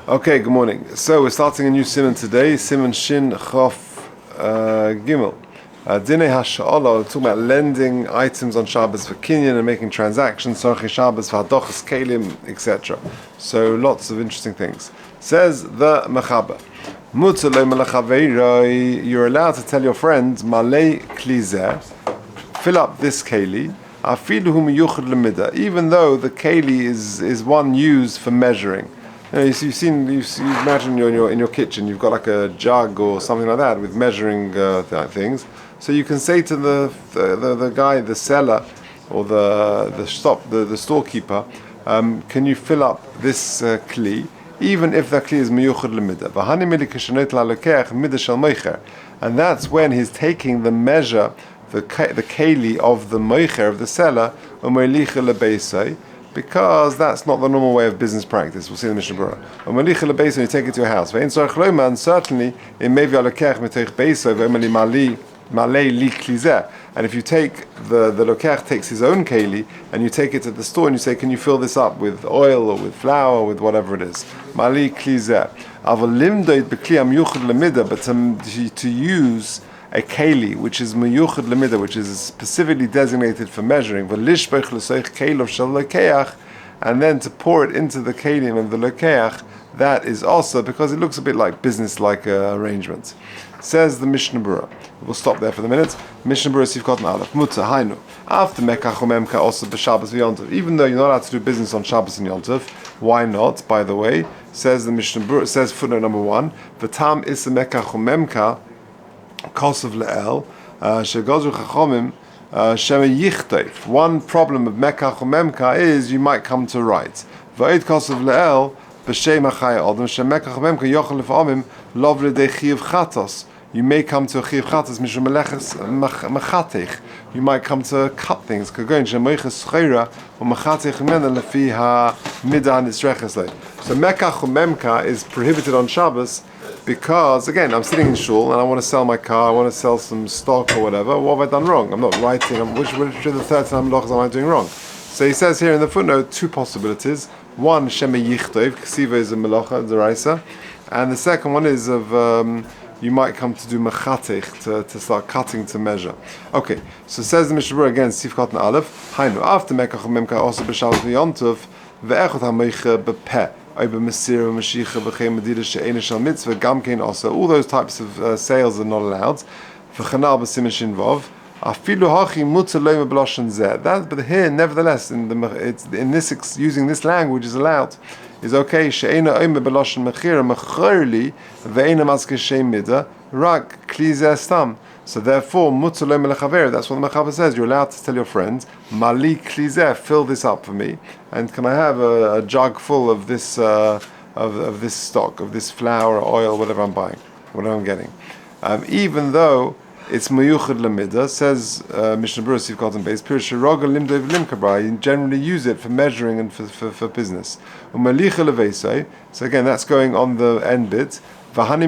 Okay, good morning. So we're starting a new simon today, Simon Shin Chof Gimel. Dinei Hasha'ala, we're talking about lending items on Shabbos for Kinyan and making transactions, Sorchi Shabbos for Hadochas Kelim, etc. So lots of interesting things. Says the Mechaber, you're allowed to tell your friends, Malay Klizeh, fill up this keli, even though the keli is one used for measuring. You imagine you're in your kitchen, you've got like a jug or something like that with measuring things. So you can say to the guy, the seller, or the storekeeper, can you fill up this kli, even if the kli is miyuchad lemida. And that's when he's taking the measure, the keli of the moicher, of the seller, because that's not the normal way of business practice. We'll see in the Mishnah Berurah. When you take it to your house, and certainly it may be and if you take the lokech takes his own keli and you take it to the store and you say, can you fill this up with oil or with flour or with whatever it is? Mali klizeh. But to use a keli, which is miyuchad lemida, which is specifically designated for measuring, and then to pour it into the kelim of the lekeach, that is also because it looks a bit like business-like arrangements. Says the Mishnah Berurah. We'll stop there for the minute. Mishnah Berurah Sivkot Aleph. Mutzah Hainu. After Mekach Memka also b'Shabbos v'Yontav. Even though you're not allowed to do business on Shabbos and Yontav, why not? By the way, says the Mishnah Berurah. Says footnote number 1. V'tam isa Mekach Memka Kosav le'el shegozu chachomim shema yichtef. One problem of Mekach Memka is you might come to write V'ed Kosav le'el b'shem achai adam shemekach Memka yochel lef'amim lov l'dei chiv chatos. You may come to a chiv chatos mishum meleches machatech. You might come to cut things. Kagoin shemoiches schera or machatech mena lefi ha midah nitzreches lei. So Mekach Memka is prohibited on Shabbos because, again, I'm sitting in shul and I want to sell my car, I want to sell some stock or whatever. What have I done wrong? I'm not writing. Which of the 13 halachos am I doing wrong? So he says here in the footnote 2 possibilities. One, shema yichtov, ksiva is a melacha, deraisa, and the second one is of you might come to do machatech, to start cutting to measure. Okay, so says the Mishnah Berurah again, Sivkot and Aleph, Hainu, after Mekach Memka also b'Shabbos v'Yontav, ve'echot ha-meicha b'peh, all those types of sales are not allowed. But here, nevertheless, in this using this language is allowed. Is okay. So therefore, that's what the Mechaber says. You're allowed to tell your friends, Mali klizeh, fill this up for me, and can I have a jug full of this of this stock, of this flour, or oil, whatever I'm buying, whatever I'm getting, even though it's miyuchad lemida. Says Mishnah Berurah Sivkot and Beis Pirush Roga limdov limkabra. You generally use it for measuring and for business. Umalicha levesei. So again, that's going on the end bit. I'm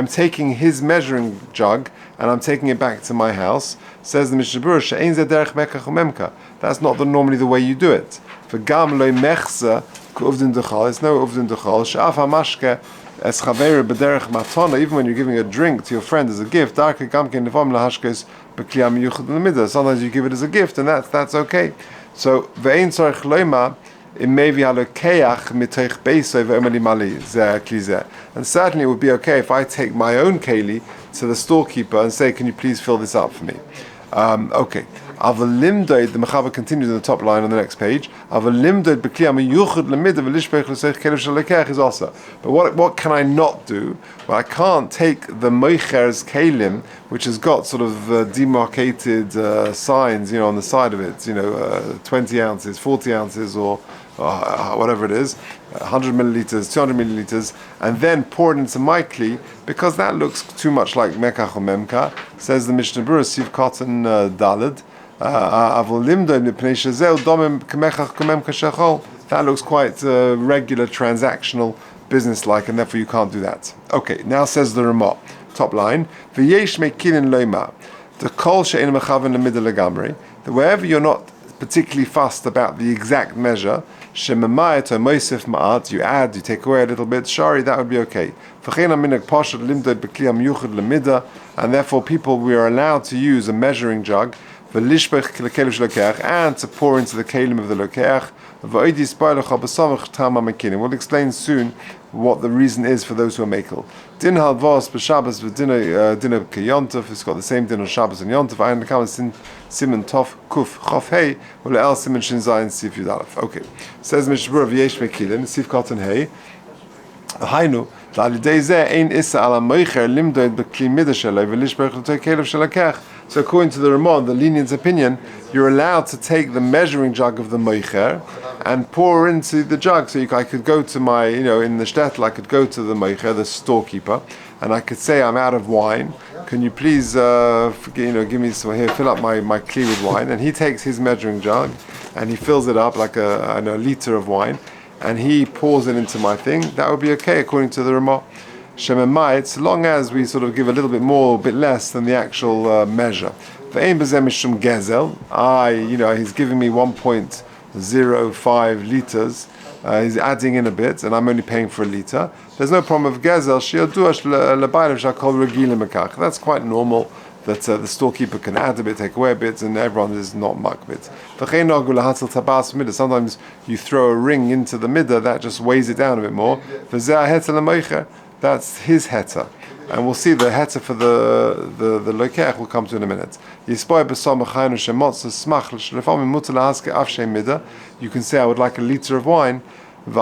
taking his measuring jug and I'm taking it back to my house. Says the Mishnah Berurah, that's not normally the way you do it. For gam loy mechza ku'uvdin dechal, it's no uvdin dechal. Sha'af hamashke es chaveru b'derech matana, even when you're giving a drink to your friend as a gift, darke gamken nevam lahashkes b'kliyam yuchad l'midah. Sometimes you give it as a gift and that's okay. So ve'ein tzarich loyma. It may be and certainly it would be okay if I take my own keli to the storekeeper and say, can you please fill this up for me? Okay. The Mechaber continues in the top line on the next page. Is also. But what can I not do? Well, I can't take the moicher's kelim, which has got sort of demarcated signs, on the side of it, 20 ounces, 40 ounces, or whatever it is, 100 milliliters, 200 milliliters, and then pour it into my kli, because that looks too much like Mekach or Memka. Says the Mishnah Berurah, Siv Cotton Daled. That looks quite regular, transactional, business-like, and therefore you can't do that. Okay, now says the Ramah, top line, V'yesh mekilin loima, the kol she'en mechaven lemida legamri, that wherever you're not particularly fussed about the exact measure. Shemamayat or moisef ma'at, you add, you take away a little bit. Shari, that would be okay. And therefore, people, we are allowed to use a measuring jug and to pour into the kelim of the lokeach. We'll explain soon what the reason is for those who are mekel. Din halvos b'Shabbos v'dina k'yontov. It's got the same din on Shabbos and Yontov. I understand sin siman tov kuf chof hey ule'el siman shin zayin sif yud aleph. Okay. Says Mishbur v'yesh mekilin sif katan hey. Hainu l'alidei zeh ein issa ala moicher limdoid b'kli midah shalei v'lishbech l'toi kelev shalakech. So according to the Ramon, the lenient opinion, you're allowed to take the measuring jug of the moicher and pour into the jug. So I could go to my, in the shtetl, I could go to the moicher, the storekeeper, and I could say, I'm out of wine. Can you please, give me some here, fill up my kli with wine? And he takes his measuring jug and he fills it up like a liter of wine, and he pours it into my thing. That would be okay according to the Ramon. Shememait, so long as we sort of give a little bit more, a bit less than the actual measure. Ve'ein b'zeh mishum gezel. He's giving me 1.05 liters. He's adding in a bit, and I'm only paying for a liter. There's no problem of gezel. That's quite normal. That the storekeeper can add a bit, take away a bit, and everyone is not makbid. Sometimes you throw a ring into the midah, that just weighs it down a bit more. That's his heta, and we'll see the heta for the lokeach will come to in a minute. You can say I would like a liter of wine, and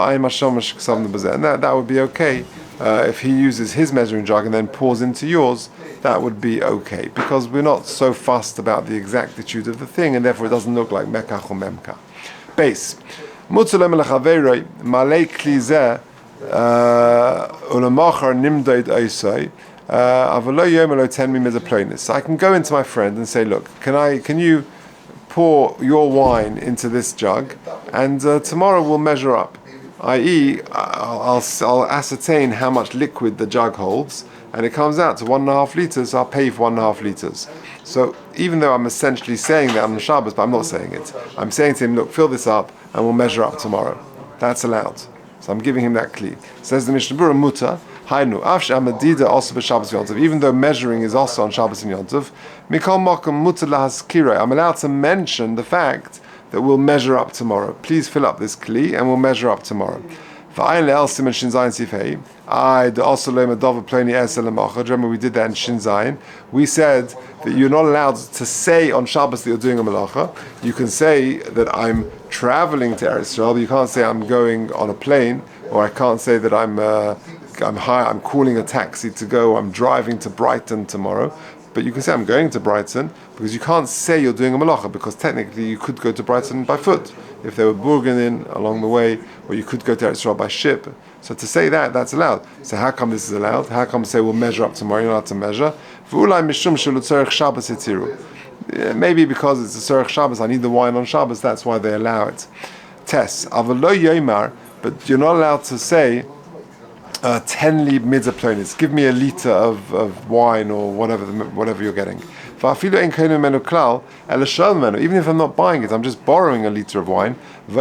that would be okay. If he uses his measuring jug and then pours into yours, that would be okay, because we're not so fussed about the exactitude of the thing, and therefore it doesn't look like mekach or memka. Base. So I can go into my friend and say, look, can you pour your wine into this jug, and tomorrow we'll measure up, i.e. I'll ascertain how much liquid the jug holds, and it comes out to 1.5 liters, I'll pay for 1.5 liters. So even though I'm essentially saying that on Shabbos, but I'm not saying it, I'm saying to him, look, fill this up and we'll measure up tomorrow. That's allowed. So I'm giving him that kli. Says the Mishnah Berurah Muta, Hainu, Afsh Amadida also b'Shabbos Yontov. Even though measuring is also on Shabbos and Yontov, Mikol Mokum Muta Lahaskira. I'm allowed to mention the fact that we'll measure up tomorrow. Please fill up this kli and we'll measure up tomorrow. Remember we did that in Shin Zayin. We said that you're not allowed to say on Shabbos that you're doing a malacha. You can say that I'm traveling to Eretz Yisrael, but you can't say I'm going on a plane, or I can't say that I'm calling a taxi to go, I'm driving to Brighton tomorrow. But you can say I'm going to Brighton, because you can't say you're doing a malacha, because technically you could go to Brighton by foot if there were burgenin along the way, or you could go to Eretz Yisrael by ship. So to say that, that's allowed. So how come this is allowed? How come say we'll measure up tomorrow? You're not allowed to measure. Maybe because it's a tzorech Shabbos, I need the wine on Shabbos, that's why they allow it. Tes, but you're not allowed to say 10 lib midah plonis. Give me a liter of wine or whatever you're getting. Even if I'm not buying it, I'm just borrowing a liter of wine. So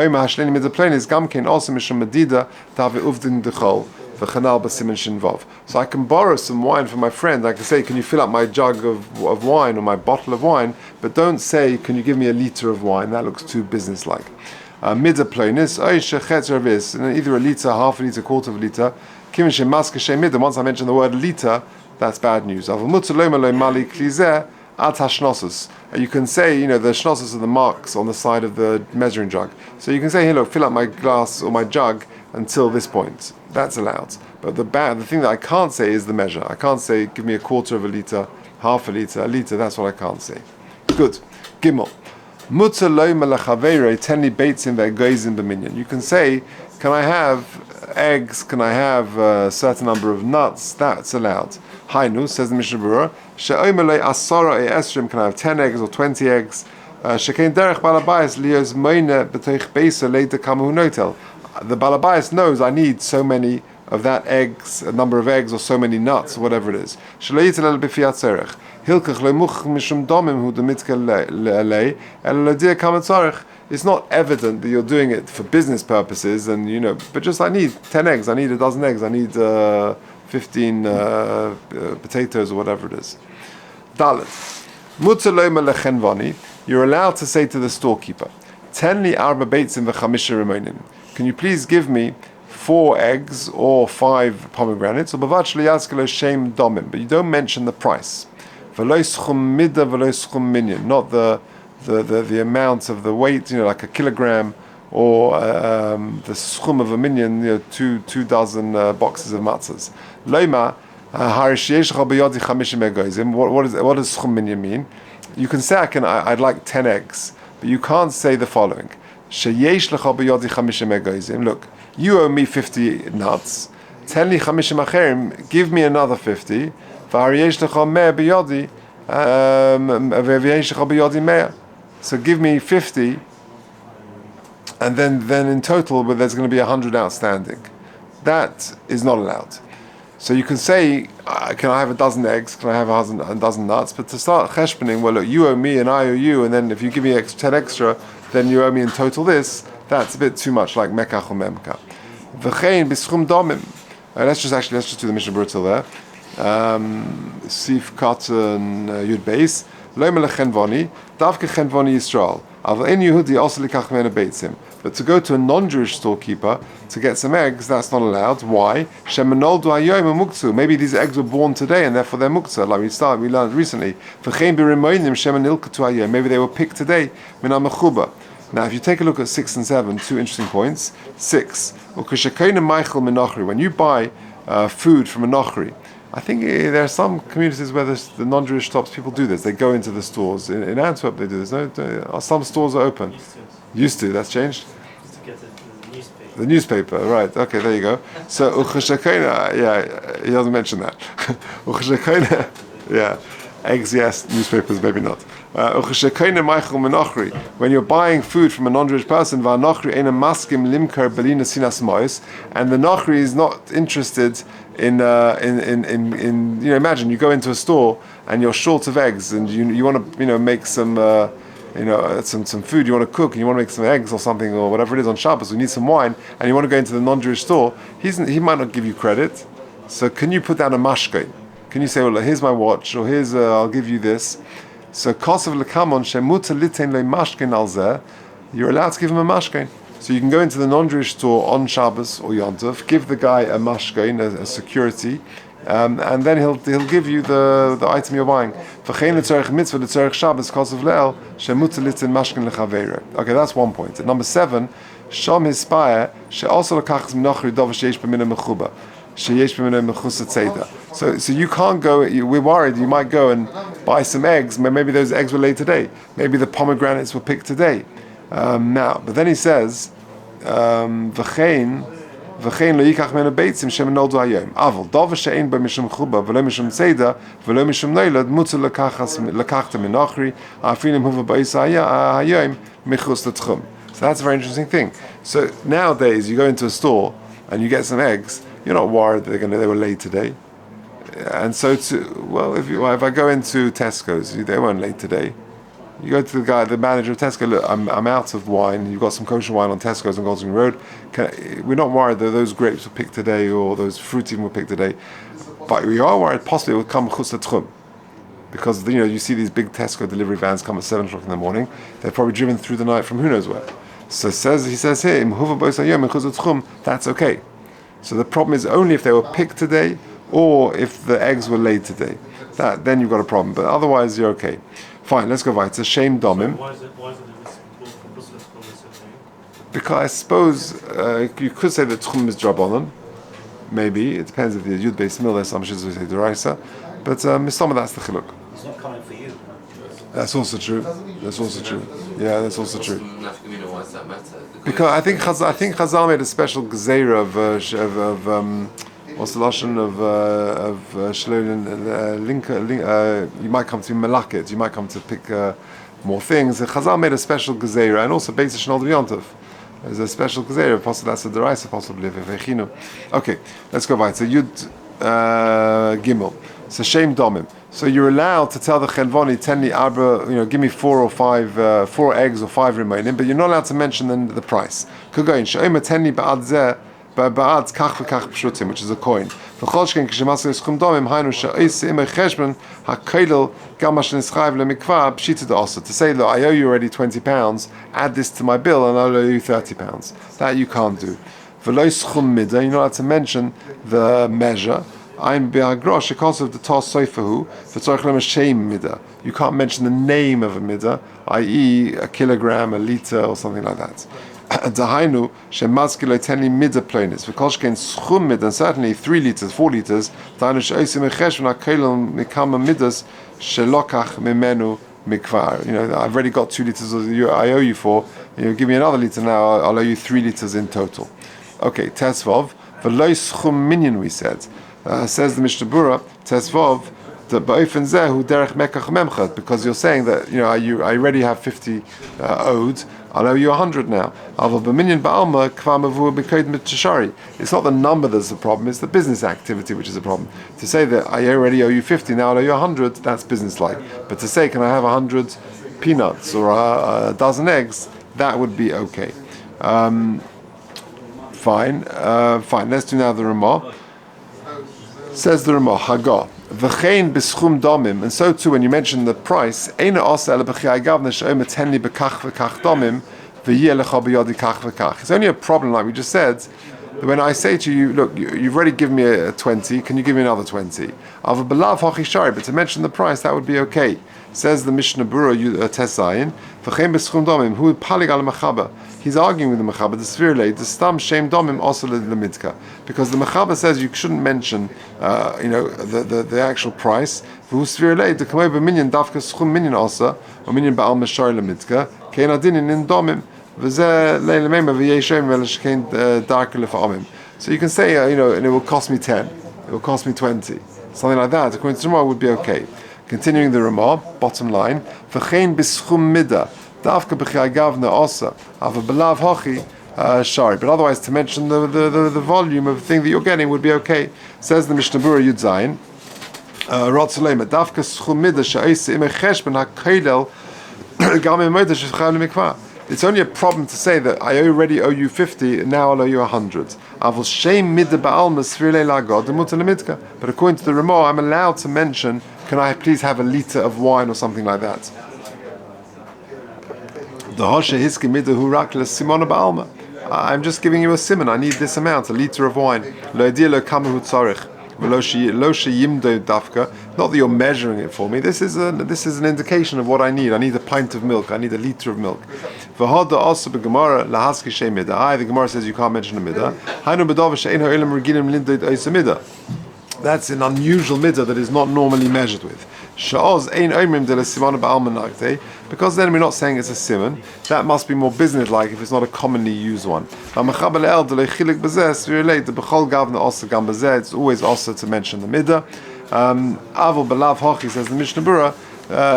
I can borrow some wine from my friend. I can say, can you fill up my jug of wine or my bottle of wine? But don't say, can you give me a liter of wine? That looks too businesslike. Midah plonis, either a liter, half a liter, quarter of a liter. Once I mention the word liter, that's bad news. You can say, the shnosus are the marks on the side of the measuring jug. So you can say, hey, look, fill up my glass or my jug until this point. That's allowed. But the thing that I can't say is the measure. I can't say, give me a quarter of a liter, half a liter, that's what I can't say. Good. Gimel. You can say, can I have eggs? Can I have a certain number of nuts? That's allowed. Hainu, says the Mishnah Berurah, can I have 10 eggs or 20 eggs? The balabais knows I need so many of that eggs, a number of eggs or so many nuts, or whatever it is. Hilkach lemuch mishum domim hu demitke lei el ladir kamatzarich. It's not evident that you're doing it for business purposes, and but just I need 10 eggs, I need a dozen eggs, I need 15 potatoes or whatever it is. Dalet. Mutzaloma lechenvani. You're allowed to say to the storekeeper, Tenli arba beitzim v'chamisha rimonim. Can you please give me 4 eggs or 5 pomegranates? Or bavach liyaskelo shem domim. But you don't mention the price. V'lo schum mida v'lo schum minyan. Not the amount of the weight, like a kilogram, or the schum of a minyan, 2 dozen boxes of matzahs. Loima, what does schum minyan mean? You can say I'd like 10 eggs, but you can't say the following. Look, you owe me 50 nuts. Give me another 50. So give me 50, and then in total, but there's going to be 100 outstanding. That is not allowed. So you can say, can I have a dozen eggs? Can I have a dozen nuts? But to start cheshboning, well, look, you owe me and I owe you, and then if you give me 10 extra, then you owe me in total this. That's a bit too much, like mekach or memka. V'chein b'schum domim. Let's just do the Mishnah Berurah till there. Sif Katan Yud Beis. Loim lechenvoni, davke chenvoni Yisrael. Aval ein Yehudi also likach mena beitzim. But to go to a non-Jewish storekeeper to get some eggs, that's not allowed. Why? Shemanoldu hayoim muktu. Maybe these eggs were born today and therefore they're muktzah. Like we learned recently. V'chein b'rimonim shemanilkatu hayoim. Maybe they were picked today. Mina mechuba. Now, if you take a look at 6 and 7, 2 interesting points. 6. When you buy food from a nochri, I think there are some communities where the non-Jewish shops, people do this. They go into the stores. In Antwerp, they do this. Some stores are open. Used to. That's changed? To get the newspaper. The newspaper, right. Okay, there you go. So, yeah, he doesn't mention that. Yeah. Eggs, yes. Newspapers, maybe not. When you're buying food from a non-Jewish person, and the nochri is not interested in imagine you go into a store and you're short of eggs and you want to make some some food you want to cook and you want to make some eggs or something or whatever it is on Shabbos, you need some wine and you want to go into the non-Jewish store, he might not give you credit. So can you put down a mashkein? Can you say, well, here's my watch, or here's I'll give you this? So kosav lekamon shemuta litein le mashkein alzeh, you're allowed to give him a mashkein. So you can go into the non-Jewish store on Shabbos or Yom Tov, give the guy a mashkein, a security, and then he'll give you the item you're buying. V'chein l'tzorech mitzvah l'tzorech Shabbos kosav le'el shemuta litein mashkein lechaveiro. Okay, that's one point. And number 7, sham hispaya she'also lekachas minochri dov sheyesh b'mina mechuba. So you can't go, we're worried you might go and buy some eggs, maybe those eggs were laid today, maybe the pomegranates were picked today. But then he says, V'chein lo yikach mena beitzim shemanoldu hayom. Aval, dov she'ein bo mishum chuba, v'lo mishum tzeda, v'lo mishum noilad, mutzu lekachta minochri, afilim huva ba'isa hayom, michus l'tchum. So that's a very interesting thing. So nowadays, you go into a store and you get some eggs, you're not worried that they were laid today. And so if I go into Tesco's, they weren't laid today. You go to the manager of Tesco, look, I'm out of wine, you've got some kosher wine on Tesco's on Golker Road. We're not worried that those grapes were picked today or those fruit even were picked today. But we are worried possibly it will come chutz l'tchum. Because you see these big Tesco delivery vans come at 7 o'clock in the morning, they're probably driven through the night from who knows where. So he says here, that's okay. So the problem is only if they were picked today or if the eggs were laid today. Then you've got a problem. But otherwise, you're okay. Fine, let's go right. It's a shame domim. Why is it Because I suppose you could say that tchum is drabonon. Maybe. It depends if the Yud Beis Mil, there's some should say deraisa. But some of that's the chiluk. It's not coming for you. That's also true. Yeah, that's also true. Because I think Chazal made a special gzeira of what's the lashon of you might come to melakit, you might come to pick more things. Chazal made a special gzeira, and also Beis Shnol Yontif. There's a special gzeira, possibly that's a deraisa, possibly v'echinu. Okay, let's go right. So Yud Gimel. So shame domim. So you're allowed to tell the chenvoni, tenli arba, give me 4 or 5, 4 eggs or 5 remaining, but you're not allowed to mention the price. Kugoin, she'omer tenli ba'ad zeh, ba'ad kach v'kach pshutim, which is a coin. V'cholshken k'shemaske schum domim, hainu she'ois imay cheshbon, ha'koilel, gam mashen ischayv le'mikva, pshita d'osa. To say, look, I owe you already £20, add this to my bill and I'll owe you £30. That you can't do. V'lo schum mida, you're not allowed to mention the measure. I'm be'agrosh because of the tos soifahu v'tzorich le'mashem mida. You can't mention the name of a mida, i.e. a kilogram, a liter, or something like that. Dahainu shemazkilo tenli mida plonis v'kolshkein schum mida, and certainly 3 liters, 4 liters. Dahainu she'osim echeshvon ha'kolon mikama midas shelokach mimenu mikvar. I've already got 2 liters I owe you for. Give me another liter now. I'll owe you 3 liters in total. Okay, tesvov v'lo schum minyan, we said. Says the Mishnah Bura, Tesvov, that ba'ofen zeh hu derech mekach memchat, because you're saying that I already have 50 owed, I'll owe you 100 now. Aval b'minyan ba'alma kva mavu b'koid mitshari. It's not the number that's the problem; it's the business activity which is the problem. To say that I already owe you 50, now I'll owe you 100, that's business-like. But to say, can I have 100 peanuts or a dozen eggs? That would be okay. Fine. Let's do now the Ramah. Says the Ramah, Haga, v'chein b'schum domim, and so too when you mention the price, eina asa ele b'chiyai gavna she'omer tenli b'kach v'kach domim, v'yeh lecha b'yodi kach v'kach. It's only a problem, like we just said, that when I say to you, look, you've already given me a 20, can you give me another 20? Ava b'lav hachi shari, but to mention the price, that would be okay. Says the Mishnah Bura Tesayin, v'chein b'schum domim, hu palig al mechaba. He's arguing with the Mechaba, the Svirle, the Stam Shem Domim also the Midka. Because the Mechaba says you shouldn't mention the actual price. V'hu Svirle, the Kamei b'minyan dafka schum minyan also, or minyan ba'al meshar lemidka, kein adinin in Domim, v'zeh leil meima v'yeshem v'leshkein darka lefa'amim. So you can say, and it will cost me 10, it will cost me 20. Something like that, according to Ramah, would be okay. Continuing the Ramah, bottom line, v'chein b'schum mida, Dafka b'chiyai gavna also, ava b'lav hochi shari. But otherwise, to mention the volume of the thing that you're getting would be okay. Says the Mishnah Bura Yud Zayin, Rotzulema, Dafka schum mida she'oise imei cheshbon ha'koilel gam imei she'chayav l'mikvah. It's only a problem to say that I already owe you 50, and now I'll owe you 100. Avol sheim mida ba'alma svirle lagod demuta lemidka. But according to the Ramah, I'm allowed to mention, can I please have a liter of wine or something like that? I'm just giving you a simon. I need this amount, a liter of wine. Not that you're measuring it for me. This is an indication of what I need. I need a pint of milk. I need a liter of milk. The Gemara says you can't mention a midah. That's an unusual midah that is not normally measured with. Because then we're not saying it's a simon. That must be more business-like if it's not a commonly used one. It's always also to mention the midah. Avol b'lav hochi, says the Mishnah Bura,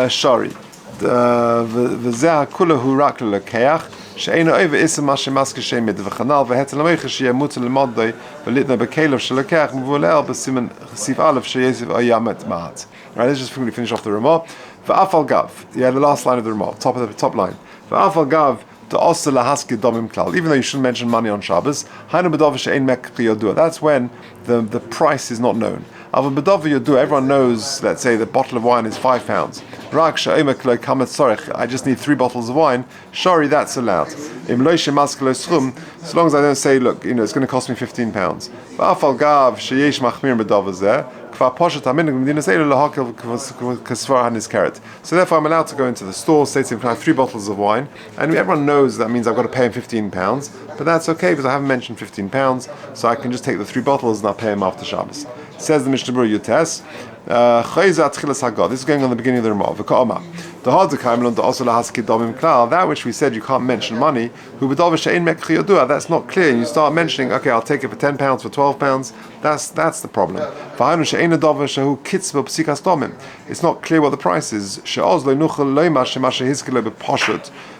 shari. V'zeh kula hu rak l'lekeach, she'eino over isem mashe maske shei midah, v'chanal v'hetel l'meicha she'yeh muter l'modoi, v'litna b'kelev she'lekeach, m'vule'el b'simen chesif aleph she'yesiv ayamet ma'at. Right, let's just quickly finish off the Ramah. V'afal gav, the last line of the Ramah, top line. V'afal gav, that's when you shouldn't mention money on Shabbos. That's when the price is not known. Everyone knows, let's say the bottle of wine is £5. I just need 3 bottles of wine. Shari, that's allowed. So long as I don't say, look, it's going to cost me £15. So therefore I'm allowed to go into the store, say to him, can I have 3 bottles of wine? And everyone knows that means I've got to pay him £15, but that's okay because I haven't mentioned £15, so I can just take the 3 bottles and I'll pay him after Shabbos. Says the Mishnah Berurah Yutes, this is going on the beginning of the Ramah. That which we said you can't mention money, that's not clear. You start mentioning, okay, I'll take it for £10, for £12. That's the problem. It's not clear what the price is.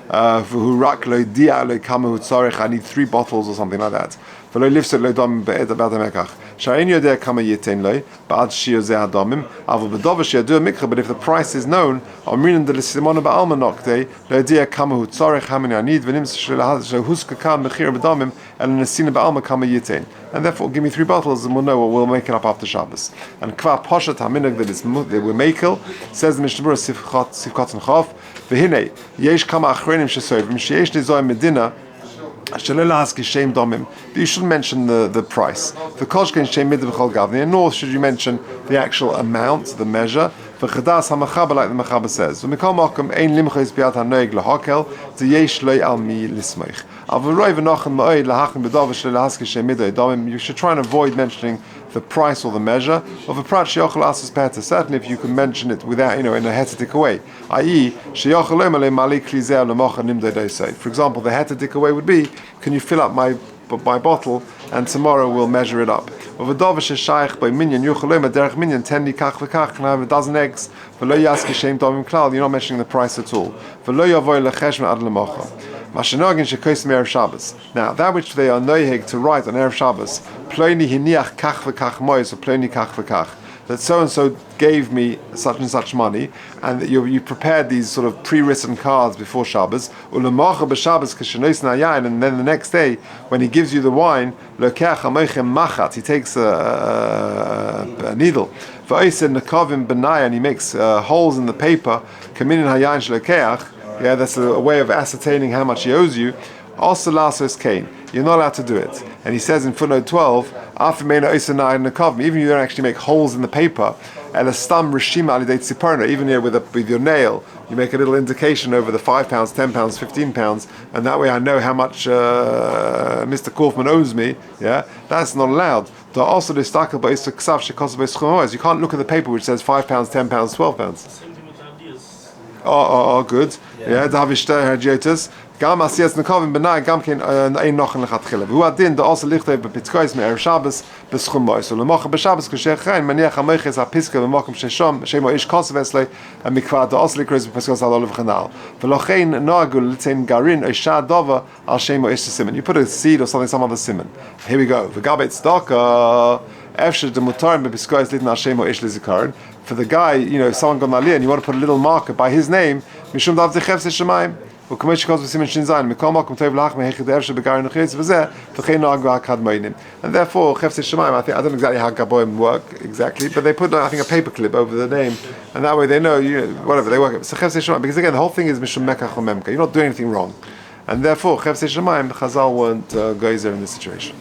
Orach lo dia lo kama hu tzarich. I need 3 bottles or something like that. V'lo lifsed lo dam be'ed abad hamekach. She'ein yodeh kama yitein lo ba'ad sheyozeh hadamim. Avol b'dover sheyadu mikra. But if the price is known, amrinan de l'simona ba'alma nokte lo dia kama hu tzarich. How many I need? V'nim shehuska kam mechir b'damim el nesina ba'alma kama yitein. And therefore, give me 3 bottles, and we'll know what we'll make it up after Shabbos. And kva poshat haminag that we're makel, says the Mishnah Berurah Sifkat and Chav. V'hinei yesh kama achrenim shesovim sheyesh nizoy medina. But you shouldn't mention the price. The koshken shem midah b'chol gavni, nor should you mention the actual amount, the measure. V'chadas hamachaber, like the machaber says. V'mikol makom ein limchos biat hanoeg lahakel yesh loy al mi lismoich. You should try and avoid mentioning the price or the measure of a prat sheyochel asas peta. Certainly, if you can mention it without, in a hetetic way, i.e., sheyochel omale mali klizeh lemocha nimdei dosei. For example, the hetetic way would be, can you fill up my bottle, and tomorrow we'll measure it up. Of a dovish shaykh by minyan yochel oma derech minyan 10 nikach v'kach. Can I have a dozen eggs? V'lo yaski shem domim klal. You're not mentioning the price at all. V'lo yavoy lecheshma ad lemocha. Now, that which they are noihig to write on Erev Shabbos, ploni hiniach kach v'kach mois, or ploni kach v'kach, that so and so gave me such and such money, and that you prepared these sort of pre-written cards before Shabbos, ulemacha b'Shabbos k'shenois nayayin, and then the next day when he gives you the wine, lokech amoichem machat, he takes a needle, v'oised nekavim b'nai, and he makes holes in the paper, kaminin hayayin shlokeach. Yeah, that's a way of ascertaining how much he owes you. Also, lasos kain. You're not allowed to do it. And he says in footnote 12, even you don't actually make holes in the paper, even here with your nail, you make a little indication over the £5, £10, £15, and that way I know how much Mr. Kaufman owes me. Yeah, that's not allowed. You can't look at the paper which says £5, £10, £12. Oh, good. Yeah, Davish Hadjotas. Gam Asias Nakovim Benai Gamkin ein Nochen Lechatchila. Who adin the also lichte bepitzkois me Erev Shabbos beschum mois. So lemocha b'Shabbos k'shech chayin maniach hamoiches hapiska b'mokum sheshom shemo ish kosveslei and mikva the also likres bepitzkois al olav chanal. V'lochein noagul l'tein garin oisha dova al shemo ish siman. You put a seed or something, some other siman. Here we go. V'gabet tzedakah. For the guy, someone got an aliyah and you want to put a little marker by his name, mishum dav zechevse shemaim. And therefore, Chefse Shemaim, I don't know exactly how Gaboim work exactly, but they put, I think, a paper clip over the name, and that way they know, whatever, they work it. So Chefse Shemaim, because again, the whole thing is Mishum Mekach or Memka. You're not doing anything wrong. And therefore, Chefse Shemaim, Chazal weren't geyser in this situation.